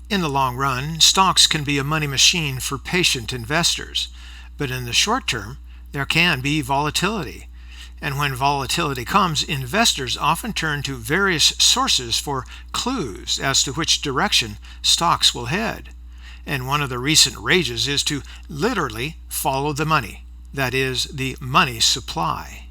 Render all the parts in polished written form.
In the long run, stocks can be a money machine for patient investors, but in the short term, there can be volatility. And when volatility comes, investors often turn to various sources for clues as to which direction stocks will head. And one of the recent rages is to literally follow the money, that is, the money supply.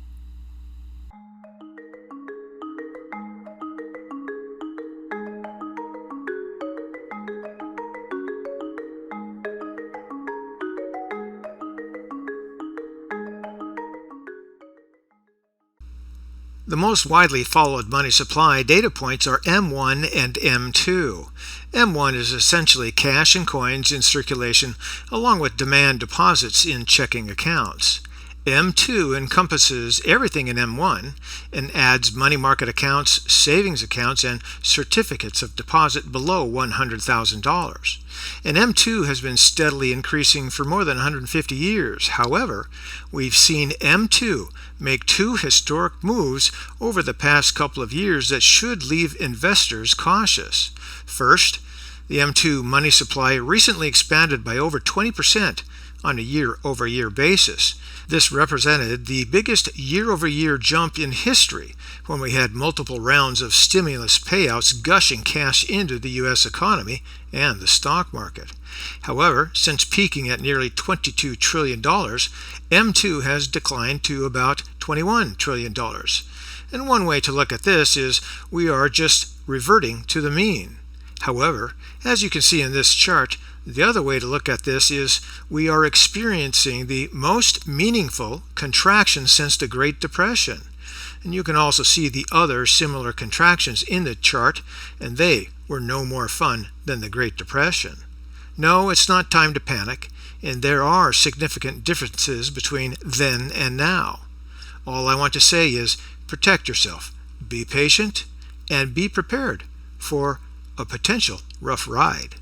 The most widely followed money supply data points are M1 and M2. M1 is essentially cash and coins in circulation along with demand deposits in checking accounts. M2 encompasses everything in M1 and adds money market accounts, savings accounts, and certificates of deposit below $100,000. And M2 has been steadily increasing for more than 150 years. However, we've seen M2 make two historic moves over the past couple of years that should leave investors cautious. First, the M2 money supply recently expanded by over 20% on a year-over-year basis. This represented the biggest year-over-year jump in history when we had multiple rounds of stimulus payouts gushing cash into the U.S. economy and the stock market. However, since peaking at nearly $22 trillion, M2 has declined to about $21 trillion. And one way to look at this is we are just reverting to the mean. However, as you can see in this chart, the other way to look at this is we are experiencing the most meaningful contraction since the Great Depression. And you can also see the other similar contractions in the chart, and they were no more fun than the Great Depression. No, it's not time to panic, and there are significant differences between then and now. All I want to say is protect yourself, be patient, and be prepared for a potential rough ride.